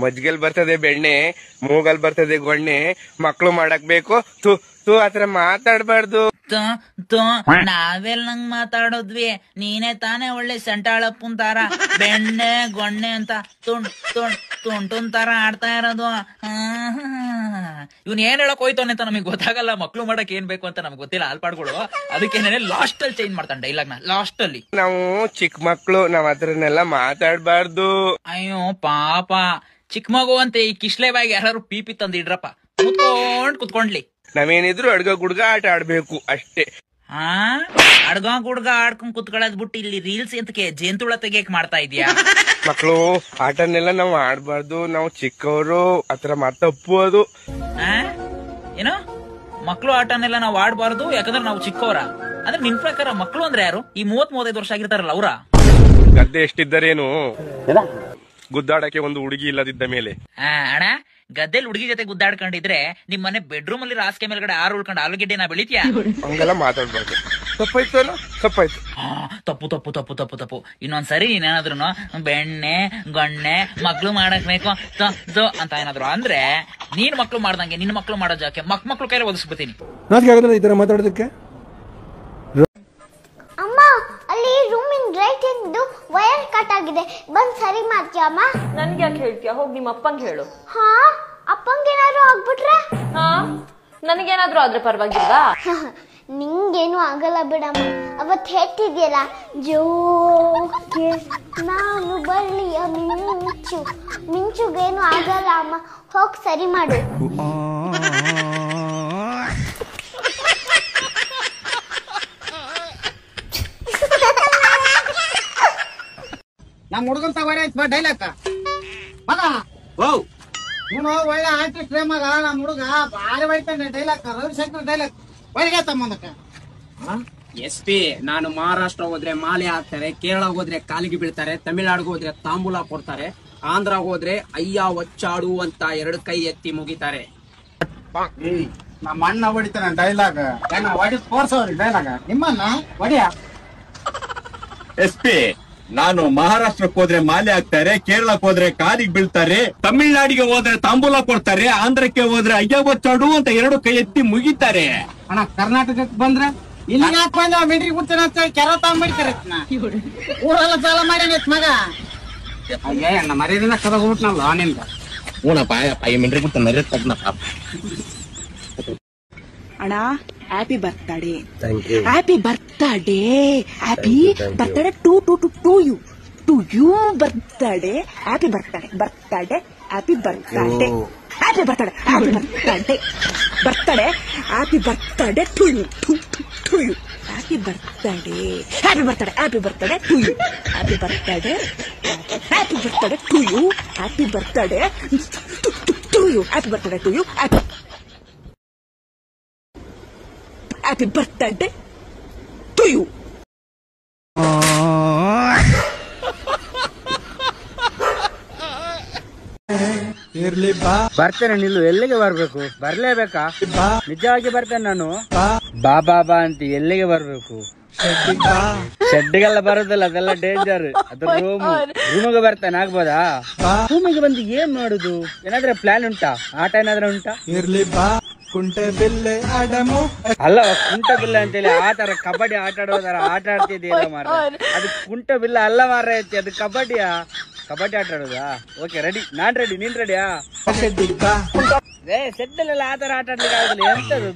ಮಜ್ಗೆಲ್ ಬರ್ತದೆ ಬೆಣ್ಣೆ, ಮೂಗಲ್ ಬರ್ತದೆ ಗೊಣ್ಣೆ, ಮಕ್ಳು ಮಾಡಕ್ ಬೇಕು. ತೂ ಆತರ ಮಾತಾಡ್ಬಾರ್ದು. ನಾವೆಲ್ಲ ನಂಗ್ ಮಾತಾಡೋದ್ವಿ, ನೀನೇ ತಾನೇ ಒಳ್ಳೆ ಸೆಂಟಾಳಪ್ಪನ್ ತರ ಬೆಣ್ಣೆ ಗೊಣ್ಣೆ ಅಂತ ತುಂಟುನ್ ತರ ಆಡ್ತಾ ಇರೋದು. ಇವ್ನ್ ಏನ್ ಹೇಳಕ್ ಹೋಯ್ತಾನೆ ಅಂತ ನಮಗ್ ಗೊತ್ತಾಗಲ್ಲ. ಮಕ್ಳು ಮಾಡಕ್ ಏನ್ ಬೇಕು ಅಂತ ನಮ್ಗೆ ಗೊತ್ತಿಲ್ಲ ಆಲ್ಪಾಡ್ಗಳು. ಅದಕ್ಕೇನೆ ಲಾಸ್ಟ್ ಅಲ್ಲಿ ಚೇಂಜ್ ಮಾಡ್ತಾನೆ ಡೈಲಾಗ್ ನ. ಲಾಸ್ಟ್ ಅಲ್ಲಿ ನಾವು ಚಿಕ್ಕ ಮಕ್ಳು, ನಾವ್ ಅದ್ರನ್ನೆಲ್ಲ ಮಾತಾಡ್ಬಾರ್ದು. ಅಯ್ಯೋ ಪಾಪ, ಚಿಕ್ಕ ಮಗು ಅಂತ ಈ ಕಿಶ್ಲೆ ಬಾಯಿಗೆ ಯಾರು ಪೀಪಿ ತಂದಿಡ್ರಪ್ಪ, ಕುತ್ಕೊಂಡ್ಲಿ. ನಾವೇನಿದ್ರು ಅಡ್ಗ ಗುಡ್ಗ ಆಟ ಆಡ್ಬೇಕು ಅಷ್ಟೇ. ಅಡ್ಗ ಗುಡ್ಗ ಆಡ್ಕೊಂಡ್ ಕುತ್ಕೊಳ್ಳೋದ್ ಬಿಟ್ಟು ಇಲ್ಲಿ ರೀಲ್ಸ್ ಎಂತಕ್ಕೆ ಜೇಂತುಳ ತೆಗಿಯಕ್ ಮಾಡ್ತಾ ಇದೀಯಾ? ಮಕ್ಳು ಆಟನೆಲ್ಲ ನಾವ್ ಆಡ್ಬಾರ್ದು, ನಾವು ಚಿಕ್ಕವರು, ಆತರ ತಪ್ಪು ಅದು. ಏನೋ ಮಕ್ಳು ಆಟನೆಲ್ಲ ನಾವ್ ಆಡ್ಬಾರ್ದು ಯಾಕಂದ್ರೆ ನಾವು ಚಿಕ್ಕವರ? ಅಂದ್ರೆ ನಿನ್ ಪ್ರಕಾರ ಮಕ್ಳು ಅಂದ್ರೆ ಯಾರು? ಈ 30-35 ವರ್ಷ ಆಗಿರ್ತಾರಲ್ಲ ಅವ್ರ? ಗದ್ದೆ ಎಷ್ಟಿದ್ದಾರೇನು, ಗುದ್ದಾಡಕ್ಕೆ ಒಂದು ಹುಡುಗಿ ಇಲ್ಲದಿದ್ದ ಮೇಲೆ. ಅಣ್ಣ, ಗದ್ದೆಲ್ ಹುಡುಗಿ ಜೊತೆ ಗುದ್ದಾಡ್ಕೊಂಡಿದ್ರೆ ನಿಮ್ ಮನೆ ಬೆಡ್ರೂಮ್ ಅಲ್ಲಿ ರಾಸ್ಕೆ ಮೇಲ್ಗಡೆ ಆರು ಉಳ್ಕೊಂಡು ಆಲೂಗೆಡ್ಡೆನ ಬೆಳಿತೀಯ? ಹಂಗೆಲ್ಲ ಮಾತಾಡ್ಬಾರ್ದು. ತಪ್ಪಾಯ್ತು ತಪ್ಪಾಯ್ತು. ತಪ್ಪು ತಪ್ಪು ತಪ್ಪು ತಪ್ಪು ತಪ್ಪು. ಇನ್ನೊಂದ್ಸರಿ ನೀನೇನಾದ್ರು ಬೆಣ್ಣೆ ಗೊಣ್ಣೆ ಮಕ್ಳು ಮಾಡಕ್ ಬೇಕು ಅಂತ ಏನಾದ್ರು ಅಂದ್ರೆ ನೀನ್ ಮಕ್ಳು ಮಾಡ್ದಂಗೆ ನಿನ್ ಮಕ್ಳು ಮಾಡೋ ಜಾಕೆ ಮಕ್ಳು ಕೈಲಿ ಒದಿಸ್ಬಿಡ್ತೀನಿ. ಈ ತರ ಮಾತಾಡೋದಕ್ಕೆ ಅಮ್ಮ, ಅಲ್ಲಿ ರೂಮಿನ ರೈಟ್ ಇಂದು ವೈರ್ ಕಟ್ ಆಗಿದೆ, ಬಂದ್ ಸರಿ ಮಾಡ್ತೀಯ ಅಮ್ಮ? ನನ್ಗೆ ಯಾಕೆ ಹೇಳ್ತೀಯ? ಹೋಗಿ ನಿಮ್ಮ ಅಪ್ಪಂಗೆ ಹೇಳು. ಹಾ, ಅಪ್ಪಂಗೇನಾದ್ರು ಆಗ್ಬಿಟ್ರೆ? ಹಾ, ನನಗೇನಾದ್ರೂ ಆದ್ರೆ ಪರವಾಗಿಲ್ವಾ? ನಿಂಗೇನು ಆಗಲ್ಲ ಬಿಡಮ್ಮ. ಅವತ್ ಹೇಳ್ತಿದ್ಯಲ್ಲ, ಜೋಕೆ ನಾನು ಬಳ್ಳಿಯ ಮಿಂಚುಗೇನು ಆಗಲ್ಲ ಅಮ್ಮ, ಹೋಗ್ ಸರಿ ಮಾಡು. ನಮ್ ಹುಡುಗನ್ ತಗೋರ ಡೈಲಾಗ್ ಮಗ. ಇವನು ಒಳ್ಳೆ ಆರ್ಟಿಸ್ಟ್ ಮಗ. ನಮ್ ಹುಡುಗ ಭಾರಿ ಬೈತಾನೆ ಡೈಲಾಗ್, ರವಿಶಂಕರ್ ಡೈಲಾಗ್ ಒಳಗೆ ತಮ್ಮಂದಕ್ಕೆ. SP ನಾನು ಮಹಾರಾಷ್ಟ್ರ ಹೋದ್ರೆ ಮಾಲೆ ಹಾಕ್ತಾರೆ, ಕೇರಳ ಹೋದ್ರೆ ಕಾಲಿಗೆ ಬೀಳ್ತಾರೆ, ತಮಿಳ್ನಾಡಿಗೆ ಹೋದ್ರೆ ತಾಂಬೂಲ ಕೊಡ್ತಾರೆ, ಆಂಧ್ರ ಹೋದ್ರೆ ಅಯ್ಯ ಒಚ್ಚಾಡು ಅಂತ 2 ಕೈ ಎತ್ತಿ ಮುಗಿತಾರೆ. ನಮ್ಮ ಅಣ್ಣ ಹೊಡಿತಾನೆ ಡೈಲಾಗ್, ಹೊಡಿ ತೋರ್ಸವ್ರಿ ಡೈಲಾಗ್. ನಿಮ್ಮನ್ನ ಹೊಡಿಯ. SP ನಾನು ಮಹಾರಾಷ್ಟ್ರಕ್ಕೆ ಹೋದ್ರೆ ಮಾಲೆ ಹಾಕ್ತಾರೆ, ಕೇರಳಕ್ಕೆ ಹೋದ್ರೆ ಕಾಲಿಗೆ ಬೀಳ್ತಾರೆ, ತಮಿಳ್ನಾಡಿಗೆ ಹೋದ್ರೆ ತಾಂಬೂಲ ಕೊಡ್ತಾರೆ, ಆಂಧ್ರಕ್ಕೆ ಹೋದ್ರೆ ಅಯ್ಯ ಒಚ್ಚಾಡು ಅಂತ 2 ಕೈ ಎತ್ತಿ ಮುಗಿತಾರೆ. ಅಣ್ಣ ಕರ್ನಾಟಕಕ್ಕೆ ಬಂದ್ರೆ ಇಲ್ಲಿ ಯಾಕೆ ಬಂದ ಮಿಂಟ್ರಿ ಕೂಡ್ತಾನೆ ಅಂತ ಕೆರ ತಗೊಂಡ್ಬಿಡ್ತಾರೆ. ಊರೆಲ್ಲ ಸಾಲ ಮಾಡ್ಯಾನ ಮಗ. ಅಯ್ಯ ಅಣ್ಣ ಮರ್ಯಾದಿನ ಕದ ಹೋಗ್ಬಿಟ್ನಲ್ಲ ನಿಂದ. ಹೂನಪ್ಪ ಮಿಂಟ್ರಿ ಕೂಡ್ತಾನೆ ಮರ್ಯಾದ ತಗ್ನಪ್ಪ. ಅಣ್ಣ, happy birthday. Happy birthday. Happy birthday to you birthday. Happy birthday birthday happy birthday. Happy birthday happy birthday birthday happy birthday to you. Happy birthday happy birthday happy birthday to you. Happy birthday happy birthday to you. Happy birthday to you. Happy birthday to you. Happy birthday to you. ಬರ್ತೇನೆ, ನಿಲ್ಲು. ಎಲ್ಲಿಗೆ ಬರ್ಬೇಕು? ಬರ್ಲೇಬೇಕಾ? ನಿಜವಾಗಿ ಬರ್ತೇನೆ ನಾನು. ಬಾ ಅಂತ ಎಲ್ಲಿಗೆ ಬರ್ಬೇಕು? ಶೆಡ್ಗೆಲ್ಲ ಬರೋದಲ್ಲ, ಅದೆಲ್ಲ ಡೇಂಜರ್. ಅದು ರೂಮಿಗೆ ಬರ್ತೇನೆ, ಆಗ್ಬೋದಾ? ರೂಮಿಗೆ ಬಂದು ಏನ್ ಮಾಡುದು? ಏನಾದ್ರೆ ಪ್ಲಾನ್ ಉಂಟಾ? ಆಟ ಏನಾದ್ರೂ ಉಂಟಾ? ಕುಂಟೆ ಬಿಲ್ಲೆ ಆಡಮು ಅಲ್ಲ, ಕುಂಟ ಬಿಲ್ಲ ಅಂತೇಳಿ ಆ ತರ ಕಬಡ್ಡಿ ಆಟ ಆಡೋದಾರ ಆಟ ಆಡ್ತಿದ್ದೀರ ಮಾರ. ಅದು ಕುಂಟ ಬಿಲ್ಲ ಅಲ್ಲ ಮಾರ ಐತಿ, ಅದು ಕಬಡ್ಡಿಯಾ? ಕಬಡ್ಡಿ ಆಟ ಆಡೋದಾ? Okay, ready. ನಾನ್ ರೆಡಿ, ನೀನ್ ರೆಡಿಯಾ? ಶೆಡ್ಡಲ್ಲೆಲ್ಲ ಆ ತರ ಆಟ ಆಡ್ಲಿಕ್ಕೆ ಆಗುದಿಲ್ಲ. ಎಂತದ್ದು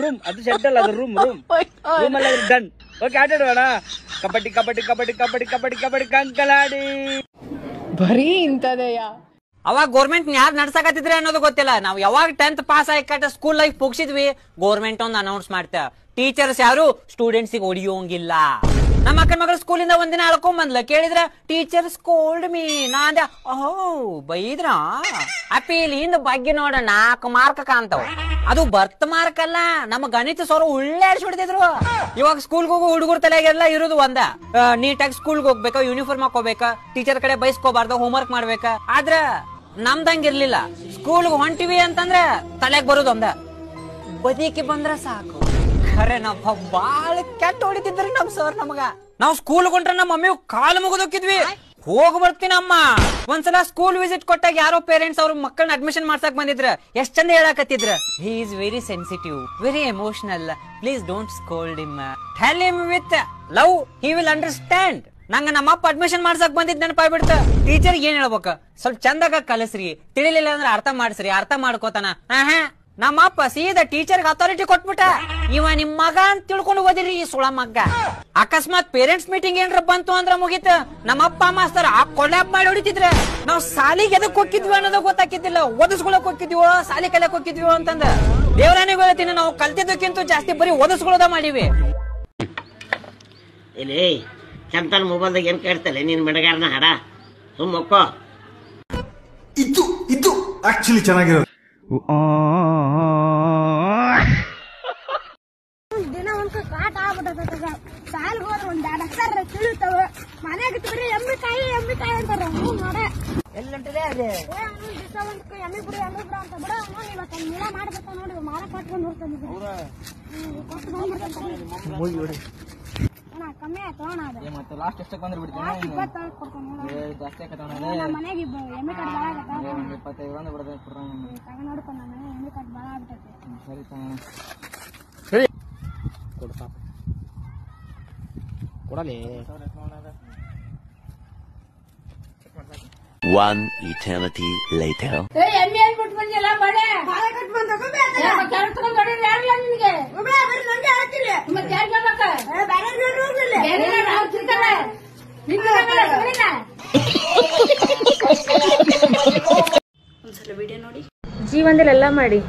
ರೂಮ್ ಅದು ಶೆಡ್ ಅಲ್ಲ, ಅದು ರೂಮ್ ಅಲ್ಲ. ಡನ್. ಓಕೆ, ಆಟ ಆಡೋಣ. ಕಬಡ್ಡಿ ಕಬಡ್ಡಿ ಕಬಡ್ಡಿ ಕಬಡ್ಡಿ ಕಬಡ್ಡಿ ಕಬಡ್ಡಿ ಕಂಕಲಾಡಿ. ಬರೀ ಇಂತದೆಯಾ? ಅವಾಗ ಗೌರ್ಮೆಂಟ್ ಯಾರು ನಡ್ಸಕತ್ತಿದ್ರೆ ಅನ್ನೋದು ಗೊತ್ತಿಲ್ಲ. ನಾವು ಯಾವಾಗ 10th ಪಾಸ್ ಆಗಿ ಸ್ಕೂಲ್ ಲೈಫ್ ಮುಗಿಸಿದ್ವಿ, ಗೌರ್ಮೆಂಟ್ ಒಂದು ಅನೌನ್ಸ್ ಮಾಡ್ತಾ, ಟೀಚರ್ಸ್ ಯಾರು ಸ್ಟೂಡೆಂಟ್ಸ್ ಹೊಡಿಯೋಂಗಿಲ್ಲ. ನಮ್ಮ ಅಕ್ಕನ ಮಗಳು ಸ್ಕೂಲಿಂದ ಒಂದಿನ ಹೇಳ್ಕೊಂಡ್ ಬಂದ್ಲ, ಕೇಳಿದ್ರ ಟೀಚರ್ ಸ್ಕೋಲ್ಡ್ ಮೀ. ನಾ ಅಂದೆ, ಓಹೋ ಬೈದ್ರ ಅಪೀಲಿಂದ ಬಗ್ಗೆ ನೋಡ 4 ಮಾರ್ಕ್ ಕಾಣ್ತಾವ. ಅದು ಬರ್ತ್ ಮಾರ್ಕ್ ಅಲ್ಲ, ನಮ್ಮ ಗಣಿತ ಸರ್ ಉಳ್ಳಾಡ್ಸ್ಬಿಡ್ತಿದ್ರು. ಇವಾಗ ಸ್ಕೂಲ್ಗೆ ಹೋಗೋ ಹುಡುಗರ ತಲೆಗೆಲ್ಲ ಇರೋದು ಒಂದ, ನೀಟಾಗಿ ಸ್ಕೂಲ್ಗೆ ಹೋಗ್ಬೇಕ, ಯೂನಿಫಾರ್ಮ್ ಹಾಕೋಬೇಕ, ಟೀಚರ್ ಕಡೆ ಬೈಸ್ಕೋಬಾರ್ದು, ಹೋಮ್ವರ್ಕ್ ಮಾಡ್ಬೇಕ. ಆದ್ರ ನಮ್ದಂಗಿರ್ಲಿಲ್ಲ. ಸ್ಕೂಲ್ಗೆ ಹೊಂಟಿವಿ ಅಂತಂದ್ರೆ ತಲೆಗ್ ಬರೋದು ಒಂದ, ಬದಿಕೆ ಬಂದ್ರ ಸಾಕು. ಖರೆ ನಾವು ಬಾಳ ಕೆಟ್ಟ ಹೊಡಿತಿದ್ರಿ ನಮ್ ಸರ್ ನಮಗ. ನಾವ್ ಸ್ಕೂಲ್ ಕೊಂಡ್ರೆ ನಮ್ಮ ಮಮ್ಮಿ ಕಾಲು ಮುಗಿದೋಕಿದ್ವಿ. ಹೋಗ್ ಬರ್ತೀನಮ್ಮ. ಒಂದ್ಸಲ ಸ್ಕೂಲ್ ವಿಸಿಟ್ ಕೊಟ್ಟಾಗ ಯಾರೋ ಪೇರೆಂಟ್ಸ್ ಅವ್ರ ಮಕ್ಕಳನ್ನ ಅಡ್ಮಿಷನ್ ಮಾಡ್ಸಕ್ ಬಂದಿದ್ರ ಎಷ್ಟ್ ಚಂದ ಹೇಳಕತ್ತಿದ್ರ. He is very sensitive, very emotional, please don't scold him, tell him with love, he will understand. ನಂಗ ನಮ್ಮ ಅಪ್ಪ ಅಡ್ಮಿಷನ್ ಮಾಡ್ಸಕ್ ಬಂದಿದ್ ನೆನಪಾಗ್ಬಿಡ್ತ. ಟೀಚರ್ ಏನ್ ಹೇಳ್ಬೇಕ, ಸ್ವಲ್ಪ ಚಂದಾಗ ಕಲಸ್ರಿ, ತಿಳಿಲಿಲ್ಲ ಅಂದ್ರೆ ಅರ್ಥ ಮಾಡ್ಸ್ರಿ, ಅರ್ಥ ಮಾಡ್ಕೋತಾನ. ನಮ್ಮ ಅಪ್ಪ ಸೀದಾ ಟೀಚರ್ಗೆ ಅಥಾರಿಟಿ ಕೊಟ್ಬಿಟ್ಟ, ಇವ ನಿಮ್ ಮಗ ಅಂತ ತಿಳ್ಕೊಂಡು ಓದಿರಿ ಈ ಸುಳ ಮಗ್ಗ. ಅಕಸ್ಮಾತ್ ಪೇರೆಂಟ್ಸ್ ಮೀಟಿಂಗ್ ಏನ್ರ ಬಂತು ಅಂದ್ರ ಮುಗೀತ, ನಮ್ಮ ಅಪ್ಪ ಮಾಸ್ತರ್ ಆ ಕೊಲ್ಯಾಪ್ ಮಾಡಿ ಹೊಡಿತಿದ್ರ. ನಾವ್ ಸಾಲಿಗೆ ಎದಕ್ ಹೋಗಿದ್ವಿ ಅನ್ನೋದು ಗೊತ್ತಾಕಿದ್ದಿಲ್ಲ, ಓದಿಸ್ಕೊಳಕ್ ಹೋಗಿದ್ವೋ ಸಾಲಿ ಕಲಿಯಕ್ ಹೋಗಿದ್ವೋ ಅಂತಂದ. ದೇವರಾನಿಗೂ ಹೇಳ್ತೀನಿ, ನಾವು ಕಲ್ತಿದ್ದಕ್ಕಿಂತ ಜಾಸ್ತಿ ಬರೀ ಓದಿಸ್ಕೊಳ್ಳೋದ ಮಾಡಿವಿ. ಇಲ್ಲಿ ಚಂತನ್ ಮೊಬೈಲ್ದಾಗ ಏನ್ ಕೇಳ್ತಲ್ಲ ನೀನ್ ಮೆಡಗಾರನ ಹಾಡ ಸುಮ್ಮಕ್ಕೋ. ಇದು ಆಕ್ಚುಲಿ ಚೆನ್ನಾಗಿರೋದು. ದಿನ ಒಂದ್ ಕಾಟ ಆಗ್ಬಿಟ್ಟದ. ಸಾಲ್ ಹೋದ್ರ ಒಂದ್ 2 ಅಕ್ಷರ ತಿಳಿತಾವ, ಮನ್ಯಾಗ ಬರೀ ಎಮ್ಮಿ ಕಾಯಿ ಅಂತಾರ. ನೋಡ ಎಲ್ಲಂಟಿದೆ ಅದೇ ದಿವಸ ಒಂದ್ ಎಮ್ಮಿ ಬಿಡು ಅಂತ ಬಿಡ. ಇವತ್ತ ನೀಳ ಮಾಡ್ಬೇಕ ನೋಡಿ, ಮಾರ ಕಟ್ಕೊಂಡ್ ನೋಡ್ತಾನೆ ಕಮ್ಮಿ ಆಯ್ತು ಮತ್ತೆ ಲಾಸ್ಟ್ ಎಷ್ಟಕ್ಕೆ ಬಂದ್ರೆ ಬಿಡ್ತೀನಿ ಜಾಸ್ತಿ ಮನೆಗೆ ಎಮ್ಮಿ ಕಟ್ ಬಾಳ ಆಗತ್ತ. 25 ಬಂದು ಬಿಡದೆ ನೋಡ್ಕೊಂಡ್ ನಾನು ಎಮ್ಮಿ ಕಟ್ ಬಾಳ ಆಗ್ಬಿಟ್ಟೈತಿ. ಸರಿ ಕೊಡ್ತಾ ಕೊಡಲಿ. One eternity later. ಎಮ್ಮಿ ಅನ್ಬಿಟ್ಟು ಬಂದಿಲ್ಲ ಬಡೆ ಬಾಳ ಕಟ್ ಬಂದಾಗ ಯಾರಿಲ್ಲ ನಿನ್ಗೆ ನಂಗೆ ಆಗ್ತಿಲ್ಲ. ಮತ್ತೆ ಯಾರು ಹೇಳ್ಬೇಕ ಒಂದ್ಸಲ ವಿಡಿಯೋ ನೋಡಿ. ಜೀವನದಲ್ಲೆಲ್ಲ ಮಾಡಿ,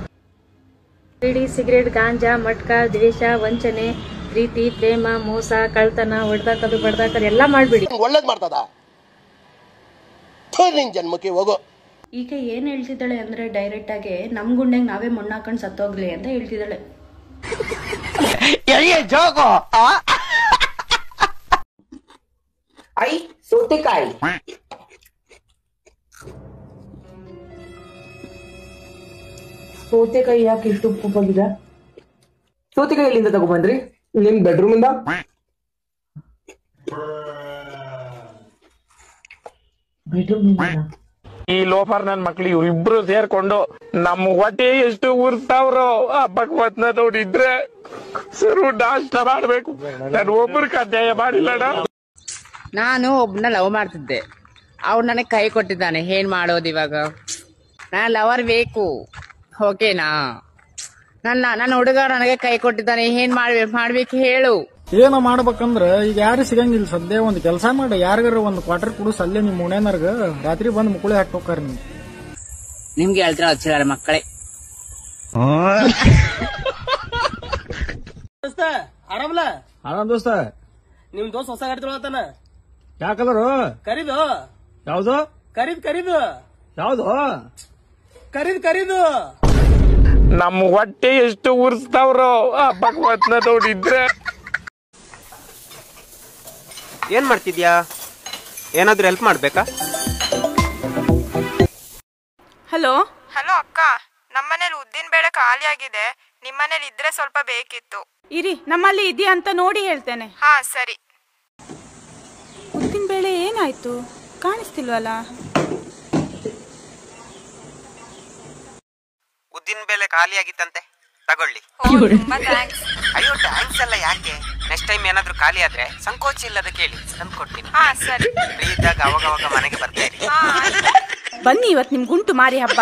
ಬೀಡಿ, ಸಿಗರೇಟ್, ಗಾಂಜಾ, ಮಟ್ಕ, ದ್ವೇಷ, ವಂಚನೆ, ಪ್ರೀತಿ, ಪ್ರೇಮ, ಮೋಸ, ಕಳ್ತನ, ಹೊಡೆದಾಕದು ಬಡ್ದಾಕದು ಎಲ್ಲ ಮಾಡ್ಬಿಡಿ. ಒಳ್ಳೇದ್ ಮಾಡ್ತದ ನಿನ್ ಜನ್ಮಕ್ಕೆ ಹೋಗೋ. ಈಗ ಏನ್ ಹೇಳ್ತಿದ್ದಾಳೆ ಅಂದ್ರೆ ಡೈರೆಕ್ಟ್ ಆಗಿ ನಮ್ ಗುಂಡೆಗೆ ನಾವೇ ಮಣ್ಣಾಕೊಂಡ್ ಸತ್ತೋಗ್ಲಿ ಅಂತ ಹೇಳ್ತಿದ್ದಾಳೆ. ಐ ಸೌತೆಕಾಯಿ ಸೌತೆಕಾಯಿ ಯಾಕೆ ಇಷ್ಟು ಉಪ್ಪಾಗಿದೆ? ಸೌತೆಕಾಯಿ ಎಲ್ಲಿಂದ ತಗೊಂಡ್ಬಂದ್ರಿ? ನಿಮ್ ಬೆಡ್ರೂಮ್ ಇಂದ? ಈ ಲೋಫರ್ ನನ್ ಮಕ್ಳು ಇವ್ರಿಬ್ರು ಸೇರ್ಕೊಂಡು ನಮ್ ಹೊಟ್ಟೆ ಎಷ್ಟು ಉರ್ತಾವ್ರೋ ಹಬ್ಬಕ್ ಮತ್ನ ನೋಡಿದ್ರೆ ಸರು ನಾಷ್ಟ ಮಾಡ್ಬೇಕು. ನಾನು ಒಬ್ಬರು ಕಡ್ಡಾಯ ಮಾಡಿಲ್ಲಣ್ಣ. ನಾನು ಒಬ್ನ ಲವ್ ಮಾಡ್ತಿದ್ದೆ, ಅವ್ರು ನನಗೆ ಕೈ ಕೊಟ್ಟಿದ್ದಾನೆ. ಏನ್ ಮಾಡೋದು ಇವಾಗ? ನಾನು ಲವರ್ ಬೇಕು, ಓಕೆನಾ? ನನ್ನ ಹುಡುಗ ನನಗೆ ಕೈ ಕೊಟ್ಟಿದ್ದಾನೆ, ಏನ್ ಮಾಡ್ಬೇಕು ಹೇಳು? ಏನೋ ಮಾಡ್ಬೇಕಂದ್ರ ಈಗ ಯಾರು ಸಿಗಂಗಿಲ್ಲ ಸದ್ಯ. ಒಂದ್ ಕೆಲಸ ಮಾಡಿ, ಯಾರಿಗಾರ ಒಂದ್ ಕ್ವಾರ್ಟರ್ ಕುಡಿಸ್, ಅಲ್ಲೇ ನಿಮ್ ಓಣ್ಯಾನರ್ಗ ರಾತ್ರಿ ಬಂದ್ ಮುಕುಳಿ ಹಾಕಿ ಹೋಗ್ತಾರ. ನಿಮ್ಗೆ ಹೇಳ್ತೀರ ಹಚ್ಚಿದಾರೆ ಮಕ್ಕಳೇ. ಆರಾಮಲ್ಲ? ಆರಾಮ್ ದೋಸ್ತ. ನಿಮ್ ದೋಸ್ತ್ ಹೊಸ ಗಾಡಿ ತೊಗೊಳತಾನ. ಯಾಕಂದ್ರು ಕರೀದು ಯಾವ್ದು? ಕರೀದು ಯಾವ್ದು? ಕರೀದು ನಮ್ ಹೊಟ್ಟೆ ಎಷ್ಟು ಉರ್ಸ್ತಾವ್ರೋ ಹಬ್ಬಕ್ ಮತ್ನ ನೋಡಿದ್ರೆ. ಏನ್ ಮಾಡ್ತಿದ್ಯಾ? ಏನಾದ್ರೂ ಹೆಲ್ಪ್ ಮಾಡ್ಬೇಕಾ? ಹಲೋ ಅಕ್ಕ, ನಮ್ಮನೇಲಿ ಉದ್ದಿನ ಬೇಳೆ ಖಾಲಿ ಆಗಿದೆ, ನಿಮ್ಮನೇಲಿ ಇದ್ರೆ ಸ್ವಲ್ಪ ಬೇಕಿತ್ತು. ಇರಿ, ನಮ್ಮಲ್ಲಿ ಇದೆಯಾ ಅಂತ ನೋಡಿ ಹೇಳ್ತೇನೆ. ಹಾ ಸರಿ. ಉದ್ದಿನ ಬೇಳೆ ಏನಾಯ್ತು? ಕಾಣಿಸ್ತಿಲ್ವಲ್ಲ. ಉದ್ದಿನ ಬೇಳೆ ಖಾಲಿ ಆಗಿತ್ತಂತೆ, ತಗೊಳ್ಳಿ. ಅಯ್ಯೋ ಥ್ಯಾಂಕ್ಸ್ ಅಲ್ಲ, ಯಾಕೆ? ನೆಕ್ಸ್ಟ್ ಟೈಮ್ ಏನಾದ್ರೂ ಖಾಲಿ ಆದ್ರೆ ಸಂಕೋಚ ಇಲ್ಲದ ಕೇಳಿ, ತಂದು ಕೊಡ್ತೀನಿ. ಫ್ರೀ ಇದ್ದಾಗ ಅವಾಗ ಮನೆಗೆ ಬರ್ತಾ ಇರಿ. ಬನ್ನಿ, ಇವತ್ ನಿಮ್ ಗುಂಟು ಮಾರಿ ಹಬ್ಬ.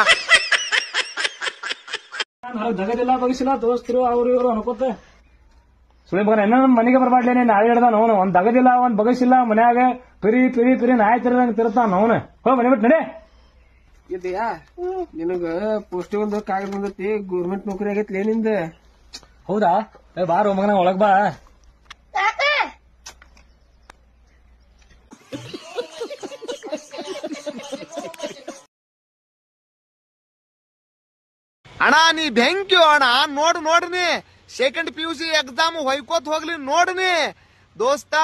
ಜಗದಿಲ್ಲ ಬಗ್ಸಿಲ್ಲ ದೋಸ್ತರು ಅವ್ರು ಇವ್ರು ಅನ್ಕೋತ ಸುಳಿ ಮಗನ ಏನ ಮನೆಗೆ ಬರ್ಬಾಡ್ಲೇನೆ. ನಾಳೆ ಹೇಳ್ದ ಅವನು ಒಂದ್ ದಗದಿಲ್ಲ, ಒಂದ್ ಬಗಸಿಲ್ಲ, ಮನ್ಯಾಗ ಪಿರಿ ನಾಯಿ ತಿರದಂಗ ತಿರ್ತಾನ ಅವನು. ಹೋ ಮನೆ ಬಿಟ್ಟು ನಡೆ. ಇದೆಯಾ ನಿನಗ ಪೋಸ್ಟಿ ಒಂದು ಕಾಗದ ಬಂದೈತಿ, ಗೌರ್ಮೆಂಟ್ ನೌಕರಿ ಆಗೈತಿ ನಿಂದ. ಹೌದಾ? ಬಾರೋ ಮಗನ ಒಳಗ್ ಬಾ. ಅಣ್ಣ ನೀ ಬೆಂಕಿ ಅಣ್ಣ, ನೋಡ್ನಿ ಸೆಕೆಂಡ್ PUC ಎಕ್ಸಾಮ್ ಹೊಯ್ಕೋತ್ ಹೋಗ್ಲಿ ನೋಡ್ನಿ ದೋಸ್ತ.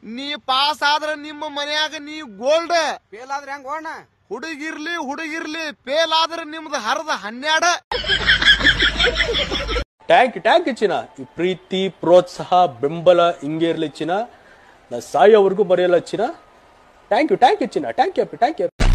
ನೀ ಪಾಸ್ ಆದ್ರ ನಿಮ್ಮ ಮನ್ಯಾಗ ನೀ ಗೋಲ್ಡ್, ಫೇಲ್ ಆದ್ರೆ ಹೆಂಗ ಹೋಣ? ಹುಡುಗಿರ್ಲಿ ಫೇಲ್ ಆದ್ರ ನಿಮ್ದು ಹರದ 12. ಟ್ಯಾಂಕ್ ಚಿನ್ನ. ಈ ಪ್ರೀತಿ, ಪ್ರೋತ್ಸಾಹ, ಬೆಂಬಲ ಹಿಂಗೆ ಇರ್ಲಿ ಚಿನ್ನ. ನಾ ಸಾಯೋವರೆಗೂ ಮರೆಯಲ್ಲ ಚಿನ್ನ. ಥ್ಯಾಂಕ್ ಯು ಚಿನ್ನ ಥ್ಯಾಂಕ್ ಯು